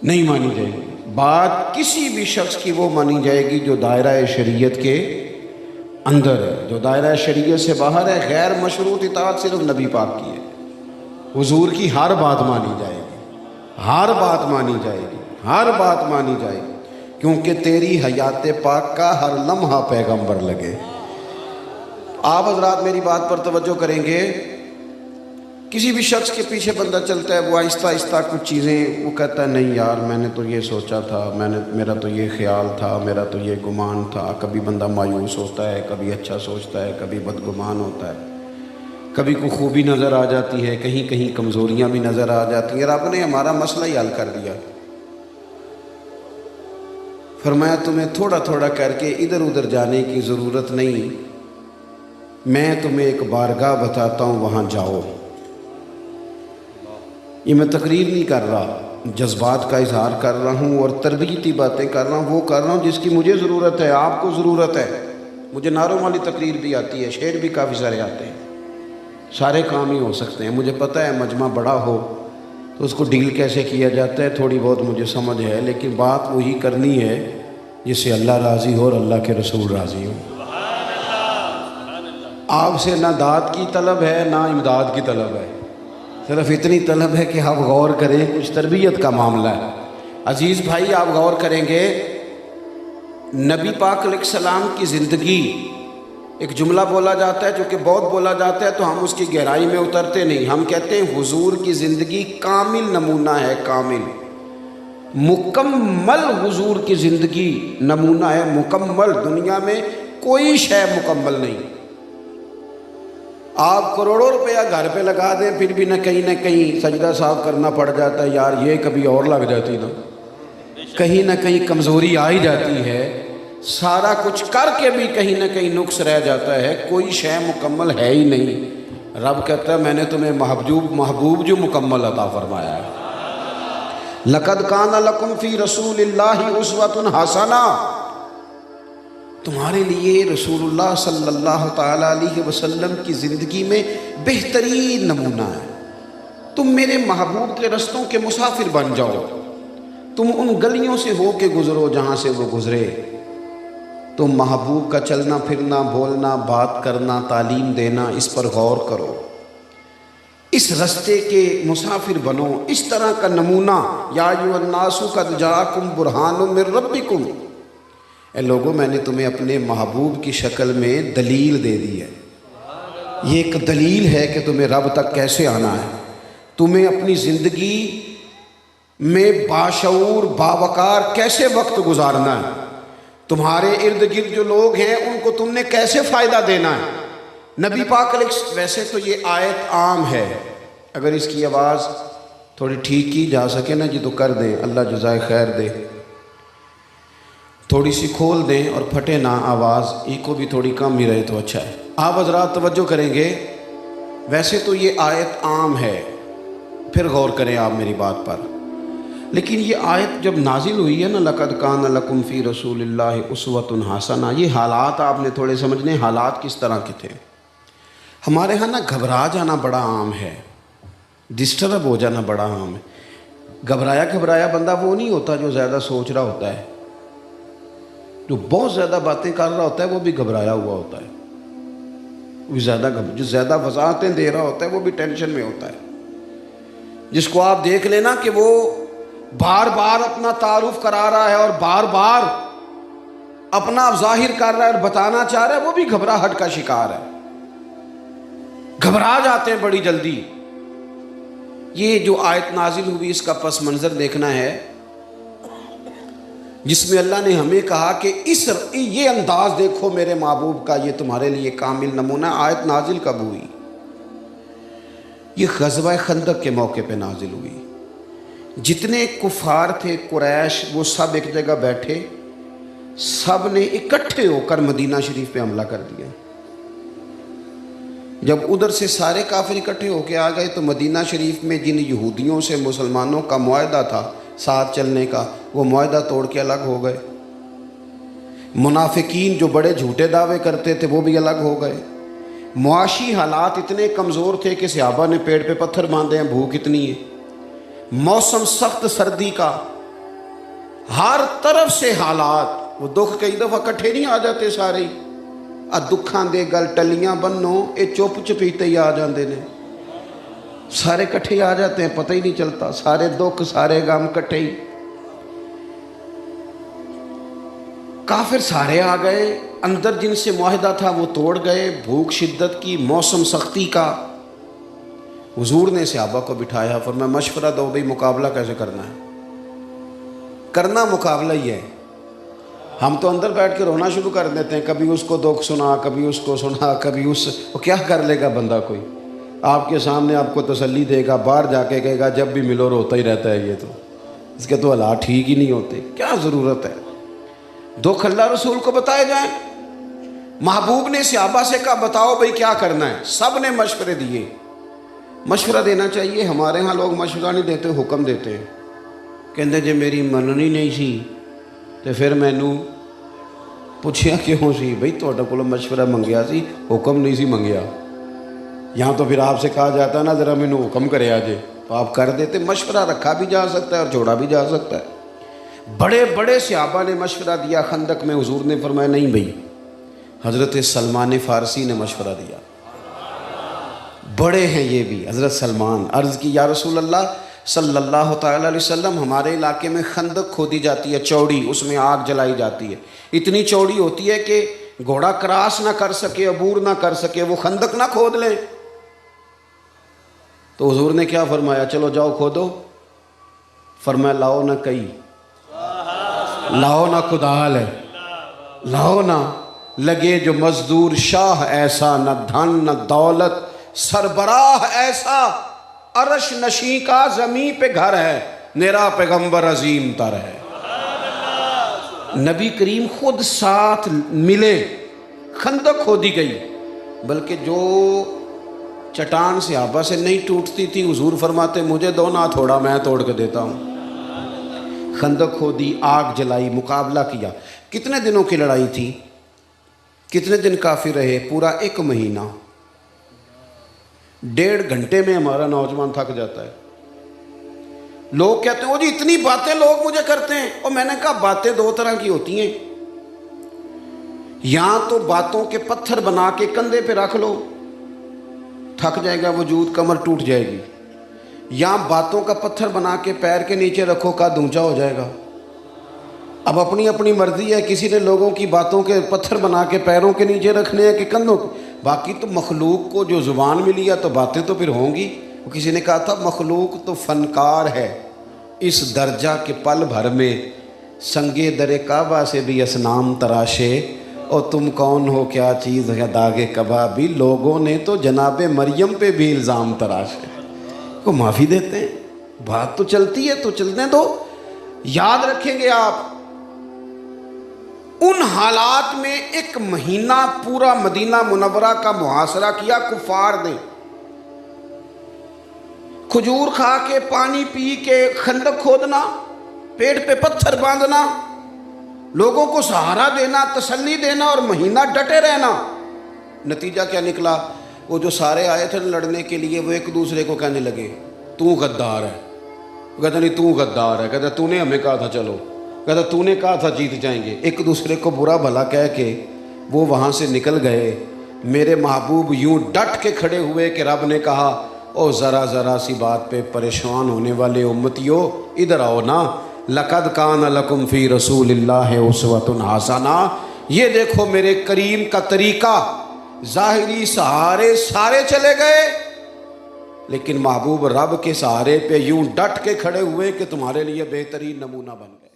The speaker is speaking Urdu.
نہیں مانی جائے گی۔ بات کسی بھی شخص کی وہ مانی جائے گی جو دائرہ شریعت کے اندر ہے، جو دائرہ شریعت سے باہر ہے۔ غیر مشروط اطاعت صرف نبی پاک کی ہے۔ حضور کی ہر بات مانی جائے گی، ہر بات مانی جائے گی، ہر بات مانی جائے گی، کیونکہ تیری حیات پاک کا ہر لمحہ پیغمبر لگے۔ آپ حضرات میری بات پر توجہ کریں گے۔ کسی بھی شخص کے پیچھے بندہ چلتا ہے، وہ آہستہ آہستہ کچھ چیزیں وہ کہتا ہے نہیں یار میں نے تو یہ سوچا تھا، میرا تو یہ خیال تھا، میرا تو یہ گمان تھا۔ کبھی بندہ مایوس ہوتا ہے، کبھی اچھا سوچتا ہے، کبھی بدگمان ہوتا ہے، کبھی کوئی خوبی نظر آ جاتی ہے، کہیں کہیں کمزوریاں بھی نظر آ جاتی ہیں۔ رب نے ہمارا مسئلہ ہی حل کر دیا، فرمایا تمہیں تھوڑا تھوڑا کر کے ادھر ادھر جانے کی ضرورت نہیں، میں تمہیں ایک بارگاہ بتاتا ہوں، وہاں جاؤ۔ یہ میں تقریر نہیں کر رہا، جذبات کا اظہار کر رہا ہوں اور تربیتی باتیں کر رہا ہوں، وہ کر رہا ہوں جس کی مجھے ضرورت ہے، آپ کو ضرورت ہے۔ مجھے نعروں والی تقریر بھی آتی ہے، شعر بھی کافی سارے آتے ہیں، سارے کام ہی ہو سکتے ہیں۔ مجھے پتہ ہے مجمع بڑا ہو تو اس کو ڈیل کیسے کیا جاتا ہے، تھوڑی بہت مجھے سمجھ ہے، لیکن بات وہی کرنی ہے جس سے اللہ راضی ہو اور اللہ کے رسول راضی ہو۔ آپ سے نہ داد کی طلب ہے نہ امداد کی طلب ہے، صرف اتنی طلب ہے کہ آپ غور کریں، کچھ تربیت کا معاملہ ہے۔ عزیز بھائی آپ غور کریں گے، نبی پاک علیہ السلام کی زندگی، ایک جملہ بولا جاتا ہے جو کہ بہت بولا جاتا ہے تو ہم اس کی گہرائی میں اترتے نہیں۔ ہم کہتے ہیں حضور کی زندگی کامل نمونہ ہے، کامل مکمل حضور کی زندگی نمونہ ہے، مکمل۔ دنیا میں کوئی شے مکمل نہیں۔ آپ کروڑوں روپیہ گھر پہ لگا دیں پھر بھی نہ کہیں سجدہ صاف کرنا پڑ جاتا ہے، یار یہ کبھی اور لگ جاتی نا، کہیں نہ کہیں کمزوری آ ہی جاتی ہے۔ سارا کچھ کر کے بھی کہیں نہ کہیں نقص رہ جاتا ہے، کوئی شے مکمل ہے ہی نہیں۔ رب کہتا ہے میں نے تمہیں محبوب جو مکمل عطا فرمایا ہے۔ لَقَدْ كَانَ لَكُمْ فِي رَسُولِ اللَّهِ أُسْوَةٌ حَسَنَةٌ، تمہارے لیے رسول اللہ صلی اللہ تعالیٰ علیہ وسلم کی زندگی میں بہترین نمونہ ہے۔ تم میرے محبوب کے رستوں کے مسافر بن جاؤ، تم ان گلیوں سے ہو کے گزرو جہاں سے وہ گزرے، تم محبوب کا چلنا پھرنا، بولنا، بات کرنا، تعلیم دینا، اس پر غور کرو، اس رستے کے مسافر بنو، اس طرح کا نمونہ۔ یا ایھا الناس قد جاءکم برہان من ربکم، اے لوگوں میں نے تمہیں اپنے محبوب کی شکل میں دلیل دے دی ہے۔ یہ ایک دلیل ہے کہ تمہیں رب تک کیسے آنا ہے، تمہیں اپنی زندگی میں باشعور باوقار کیسے وقت گزارنا ہے، تمہارے ارد گرد جو لوگ ہیں ان کو تم نے کیسے فائدہ دینا ہے۔ نبی پاک علیہ، ویسے تو یہ آیت عام ہے، اگر اس کی آواز تھوڑی ٹھیک کی جا سکے نا جی تو کر دیں، اللہ جزائے خیر دے، تھوڑی سی کھول دیں اور پھٹے نہ آواز، ایکو بھی تھوڑی کم ہی رہے تو اچھا ہے۔ آپ حضرات توجہ کریں گے، ویسے تو یہ آیت عام ہے، پھر غور کریں آپ میری بات پر، لیکن یہ آیت جب نازل ہوئی ہے نا، لَقَدْ كَانَ لَكُمْ فِي رَسُولِ اللَّهِ أُسْوَةٌ حَسَنَةٌ، یہ حالات آپ نے تھوڑے سمجھنے، حالات کس طرح کے تھے۔ ہمارے ہاں نا گھبرا جانا بڑا عام ہے، ڈسٹرب ہو جانا بڑا عام ہے۔ گھبرایا بندہ وہ نہیں ہوتا جو زیادہ سوچ رہا ہوتا ہے، جو بہت زیادہ باتیں کر رہا ہوتا ہے وہ بھی گھبرایا ہوا ہوتا ہے، جو زیادہ وضاحتیں دے رہا ہوتا ہے وہ بھی ٹینشن میں ہوتا ہے۔ جس کو آپ دیکھ لینا کہ وہ بار بار اپنا تعارف کرا رہا ہے اور بار بار اپنا ظاہر کر رہا ہے اور بتانا چاہ رہا ہے، وہ بھی گھبراہٹ کا شکار ہے، گھبرا جاتے ہیں بڑی جلدی۔ یہ جو آیت نازل ہوئی اس کا پس منظر دیکھنا ہے، جس میں اللہ نے ہمیں کہا کہ یہ انداز دیکھو میرے محبوب کا، یہ تمہارے لیے کامل نمونہ۔ آیت نازل کب ہوئی؟ یہ غزوہ خندق کے موقع پہ نازل ہوئی۔ جتنے کفار تھے قریش، وہ سب ایک جگہ بیٹھے، سب نے اکٹھے ہو کر مدینہ شریف پہ حملہ کر دیا۔ جب ادھر سے سارے کافر اکٹھے ہو کے آ گئے تو مدینہ شریف میں جن یہودیوں سے مسلمانوں کا معاہدہ تھا ساتھ چلنے کا، وہ معاہدہ توڑ کے الگ ہو گئے۔ منافقین جو بڑے جھوٹے دعوے کرتے تھے وہ بھی الگ ہو گئے۔ معاشی حالات اتنے کمزور تھے کہ صحابہ نے پیڑ پہ پتھر باندھے ہیں، بھوک اتنی ہے، موسم سخت سردی کا، ہر طرف سے حالات، وہ دکھ کئی دفعہ کٹھے نہیں آ جاتے سارے، دکھاں دے گل ٹلیاں بنو یہ چپ چپیتے ہی آ جاندے نے، سارے کٹھے آ جاتے ہیں، پتہ ہی نہیں چلتا، سارے دکھ سارے غم کٹھے ہی۔ کافر سارے آ گئے، اندر جن سے معاہدہ تھا وہ توڑ گئے، بھوک شدت کی، موسم سختی کا۔ حضور نے صحابہ کو بٹھایا، فرمایا مشورہ دو بھئی مقابلہ کیسے کرنا ہے؟ کرنا مقابلہ ہی ہے۔ ہم تو اندر بیٹھ کے رونا شروع کر دیتے ہیں، کبھی اس کو دکھ سنا، کبھی اس کو سنا، کبھی اس وہ، کیا کر لے گا بندہ؟ کوئی آپ کے سامنے آپ کو تسلی دے گا، باہر جا کے کہے گا جب بھی ملو روتا ہی رہتا ہے، یہ تو اس کے تو حالات ٹھیک ہی نہیں ہوتے، کیا ضرورت ہے؟ دکھ اللہ رسول کو بتائے جائیں۔ محبوب نے صحابہ سے کہا بتاؤ بھئی کیا کرنا ہے؟ سب نے مشورے دیے۔ مشورہ دینا چاہیے، ہمارے ہاں لوگ مشورہ نہیں دیتے، حکم دیتے ہیں، کہندے جے میری مننی نہیں سی تو پھر مینوں پوچھیا کیوں سی؟ بھئی تہاڈے کولوں مشورہ منگیا سی، حکم نہیں سی منگیا۔ یہاں تو پھر آپ سے کہا جاتا ہے نا ذرا مینوں حکم کرے آجے، تو آپ کر دیتے۔ مشورہ رکھا بھی جا سکتا ہے اور چھوڑا بھی جا سکتا ہے۔ بڑے بڑے صحابہ نے مشورہ دیا خندق میں، حضور نے فرمایا نہیں بھئی۔ حضرت سلمان فارسی نے مشورہ دیا، بڑے ہیں یہ بھی، حضرت سلمان۔ عرض کی یا رسول اللہ صلی اللہ تعالیٰ علیہ وسلم، ہمارے علاقے میں خندق کھودی جاتی ہے چوڑی، اس میں آگ جلائی جاتی ہے، اتنی چوڑی ہوتی ہے کہ گھوڑا کراس نہ کر سکے، عبور نہ کر سکے، وہ خندق نہ کھود لیں۔ تو حضور نے کیا فرمایا؟ چلو جاؤ کھودو۔ فرمایا لاؤ نہ کئی، لاؤ نہ کدال ہے، لاؤ نہ لگے جو مزدور شاہ ایسا، نہ دھن نہ دولت سربراہ ایسا، عرش نشیں کا زمین پہ گھر ہے، میرا پیغمبر عظیم تر ہے۔ نبی کریم خود ساتھ ملے، خندق کھودی گئی، بلکہ جو چٹان صحابہ سے نہیں ٹوٹتی تھی، حضور فرماتے مجھے دو نہ تھوڑا، میں توڑ کے دیتا ہوں۔ خندق کھودی، آگ جلائی، مقابلہ کیا۔ کتنے دنوں کی لڑائی تھی؟ کتنے دن کافر رہے؟ پورا 1 مہینہ۔ 1.5 گھنٹے میں ہمارا نوجوان تھک جاتا ہے۔ لوگ کہتے ہیں وہ جی اتنی باتیں لوگ مجھے کرتے ہیں، اور میں نے کہا باتیں 2 طرح کی ہوتی ہیں، یا تو باتوں کے پتھر بنا کے کندھے پہ رکھ لو، تھک جائے گا وجود، کمر ٹوٹ جائے گی، یا باتوں کا پتھر بنا کے پیر کے نیچے رکھو، قد اونچا ہو جائے گا۔ اب اپنی اپنی مرضی ہے، کسی نے لوگوں کی باتوں کے پتھر بنا کے پیروں کے نیچے رکھنے ہیں کہ کندھوں کے، باقی تو مخلوق کو جو زبان ملی ہے تو باتیں تو پھر ہوں گی۔ کسی نے کہا تھا مخلوق تو فنکار ہے اس درجہ کے پل بھر میں، سنگے در کعبہ سے بھی اصنام تراشے، اور تم کون ہو کیا چیز ہے داغ کبابی، لوگوں نے تو جناب مریم پہ بھی الزام تراشے۔ کو معافی دیتے ہیں، بات تو چلتی ہے تو چلنے دو۔ یاد رکھیں گے آپ، ان حالات میں 1 مہینہ پورا مدینہ منورہ کا محاصرہ کیا کفار نے۔ کھجور کھا کے، پانی پی کے، خندق کھودنا، پیٹ پہ پتھر باندھنا، لوگوں کو سہارا دینا، تسلی دینا، اور مہینہ ڈٹے رہنا۔ نتیجہ کیا نکلا؟ وہ جو سارے آئے تھے لڑنے کے لیے، وہ ایک دوسرے کو کہنے لگے تو غدار ہے، کہتا نہیں تو غدار ہے، کہتا تو نے ہمیں کہا تھا چلو، کہتا تو نے کہا تھا جیت جائیں گے۔ ایک دوسرے کو برا بھلا کہہ کے وہ وہاں سے نکل گئے۔ میرے محبوب یوں ڈٹ کے کھڑے ہوئے کہ رب نے کہا او ذرا ذرا سی بات پہ پریشان ہونے والے امتیوں، ادھر آؤ نا، لقد کان لکم فی رسول اللہ اسوۃ حسنہ، یہ دیکھو میرے کریم کا طریقہ۔ ظاہری سہارے سارے چلے گئے، لیکن محبوب رب کے سہارے پہ یوں ڈٹ کے کھڑے ہوئے کہ تمہارے لیے بہترین نمونہ بن گئے۔